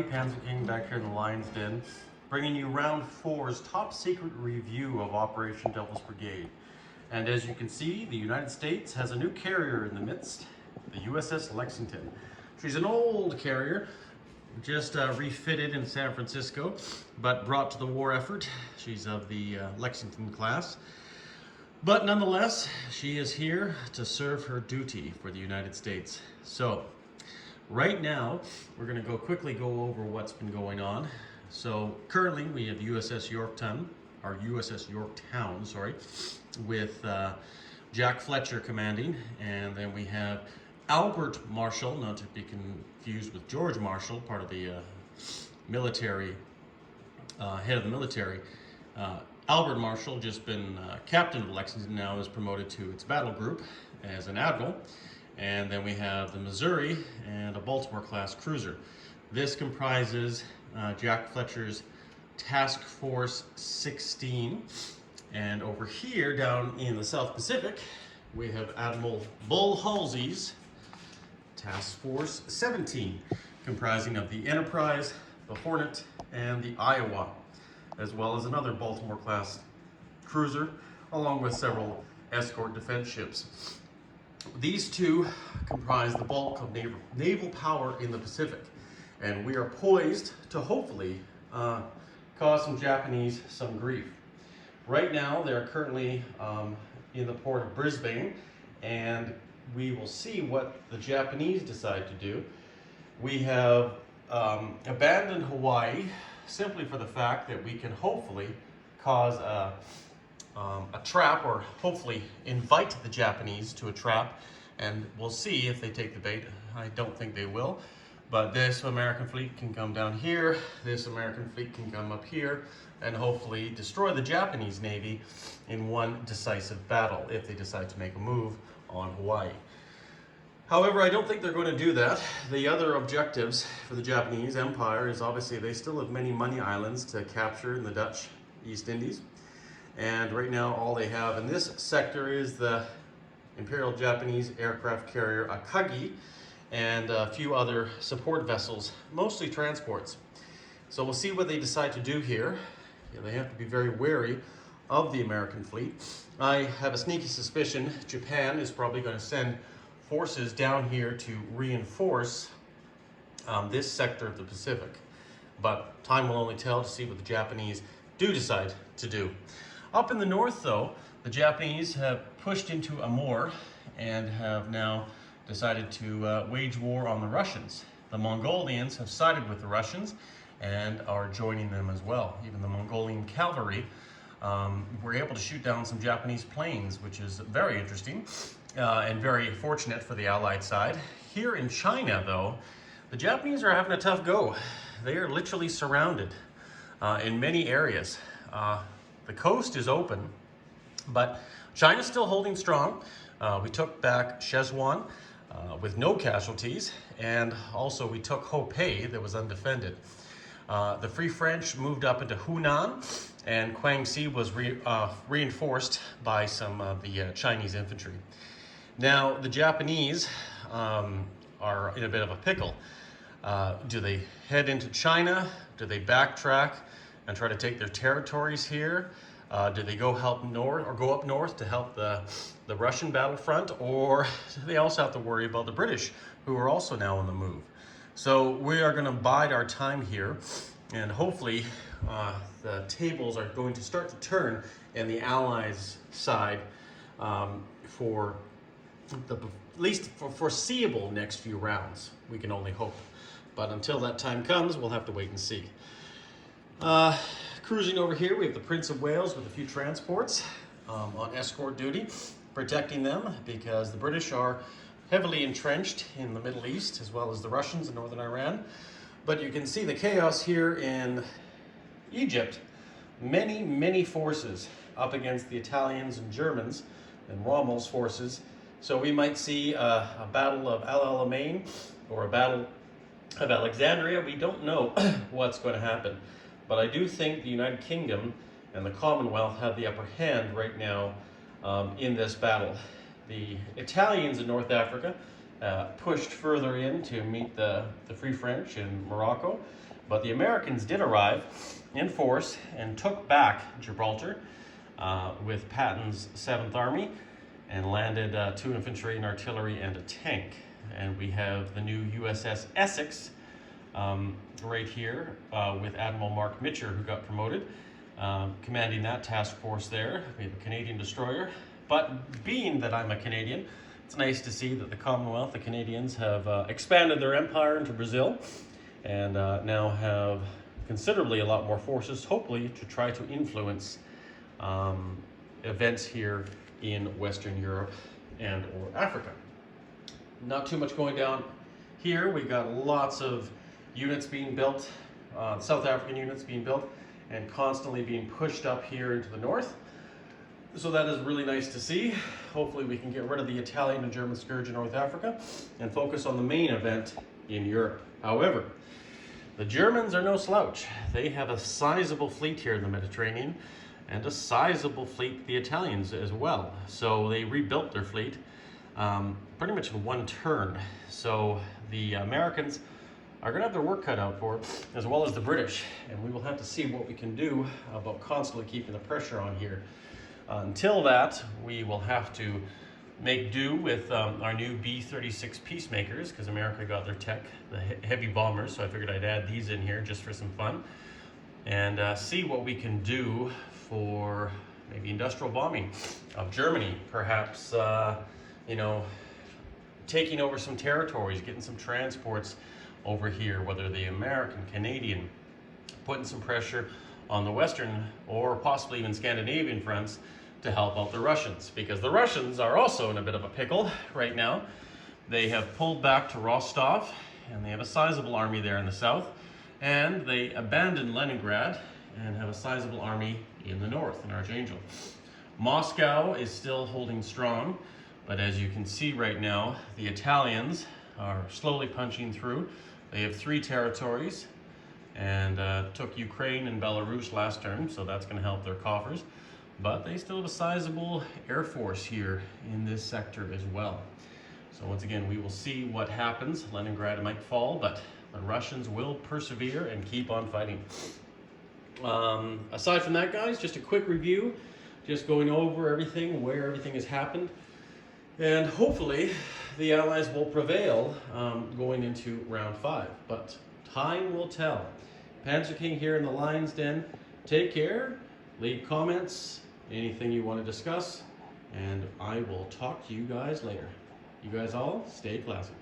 Panzer King back here in the Lion's Den, bringing you round 4's top secret review of Operation Devil's Brigade. And as you can see, the United States has a new carrier in the midst, the USS Lexington. She's an old carrier, just refitted in San Francisco, but brought to the war effort. She's of the Lexington class. But nonetheless, she is here to serve her duty for the United States. So, right now, we're going to quickly go over what's been going on. So currently we have USS Yorktown, with Jack Fletcher commanding, and then we have Albert Marshall, not to be confused with George Marshall, part of the military, head of the military. Albert Marshall, just been captain of Lexington, now is promoted to its battle group as an admiral. And then we have the Missouri and a Baltimore-class cruiser. This comprises Jack Fletcher's Task Force 16. And over here, down in the South Pacific, we have Admiral Bull Halsey's Task Force 17, comprising of the Enterprise, the Hornet, and the Iowa, as well as another Baltimore-class cruiser, along with several escort defense ships. These two comprise the bulk of naval power in the Pacific, and we are poised to hopefully cause some Japanese some grief. Right now, they're currently in the port of Brisbane, and we will see what the Japanese decide to do. We have abandoned Hawaii simply for the fact that we can hopefully cause a trap, or hopefully invite the Japanese to a trap, and we'll see if they take the bait. I don't think they will, but this American fleet can come down here, this American fleet can come up here, and hopefully destroy the Japanese Navy in one decisive battle if they decide to make a move on Hawaii. However, I don't think they're going to do that. The other objectives for the Japanese Empire is obviously they still have many money islands to capture in the Dutch East Indies. And right now, all they have in this sector is the Imperial Japanese aircraft carrier Akagi and a few other support vessels, mostly transports. So we'll see what they decide to do here. They have to be very wary of the American fleet. I have a sneaky suspicion Japan is probably going to send forces down here to reinforce this sector of the Pacific. But time will only tell to see what the Japanese do decide to do. Up in the north, though, the Japanese have pushed into Amur and have now decided to wage war on the Russians. The Mongolians have sided with the Russians and are joining them as well. Even the Mongolian cavalry were able to shoot down some Japanese planes, which is very interesting and very fortunate for the Allied side. Here in China, though, the Japanese are having a tough go. They are literally surrounded in many areas. The coast is open, but China's still holding strong. We took back Szechuan with no casualties, and also we took Hopei that was undefended. The Free French moved up into Hunan, and Guangxi was reinforced by some of the Chinese infantry. Now, the Japanese are in a bit of a pickle. Do they head into China? Do they backtrack and try to take their territories here? Do they go up north to help the Russian battlefront, or do they also have to worry about the British, who are also now on the move? So we are going to bide our time here, and hopefully the tables are going to start to turn in the Allies' side for at least for foreseeable next few rounds. We can only hope. But until that time comes, we'll have to wait and see. Cruising over here, we have the Prince of Wales with a few transports on escort duty, protecting them because the British are heavily entrenched in the Middle East, as well as the Russians in northern Iran. But you can see the chaos here in Egypt many forces up against the Italians and Germans and Rommel's forces. So we might see a battle of El Alamein or a battle of Alexandria. We don't know what's going to happen. But I do think the United Kingdom and the Commonwealth have the upper hand right now in this battle. The Italians in North Africa pushed further in to meet the Free French in Morocco, but the Americans did arrive in force and took back Gibraltar with Patton's 7th Army and landed 2 infantry and artillery and a tank. And we have the new USS Essex right here with Admiral Mark Mitcher, who got promoted, commanding that task force there. We have a Canadian destroyer. But being that I'm a Canadian, it's nice to see that the Commonwealth, the Canadians, have expanded their empire into Brazil and now have considerably a lot more forces, hopefully to try to influence events here in Western Europe and or Africa. Not too much going down here. We've got lots of units being built, South African units being built and constantly being pushed up here into the north. So that is really nice to see. Hopefully we can get rid of the Italian and German scourge in North Africa and focus on the main event in Europe. However, the Germans are no slouch. They have a sizable fleet here in the Mediterranean and a sizable fleet, the Italians as well. So they rebuilt their fleet pretty much in one turn. So the Americans are going to have their work cut out for it, as well as the British. And we will have to see what we can do about constantly keeping the pressure on here. Until that, we will have to make do with our new B-36 Peacemakers, because America got their tech, the heavy bombers, so I figured I'd add these in here just for some fun. And see what we can do for maybe industrial bombing of Germany, perhaps, you know, taking over some territories, getting some transports over here, whether the American, Canadian, putting some pressure on the Western or possibly even Scandinavian fronts to help out the Russians, because the Russians are also in a bit of a pickle right now. They have pulled back to Rostov and they have a sizable army there in the south, and they abandoned Leningrad and have a sizable army in the north, in Archangel. Moscow is still holding strong, but as you can see right now, the Italians are slowly punching through. They have 3 territories and took Ukraine and Belarus last term, so that's going to help their coffers. But they still have a sizable air force here in this sector as well. So once again, we will see what happens. Leningrad might fall, but the Russians will persevere and keep on fighting. Aside from that, guys, just a quick review, just going over everything, where everything has happened. And hopefully the Allies will prevail going into round 5, but time will tell. Panzer King here in the Lion's Den. Take care, leave comments, anything you want to discuss, and I will talk to you guys later. You guys all stay classy.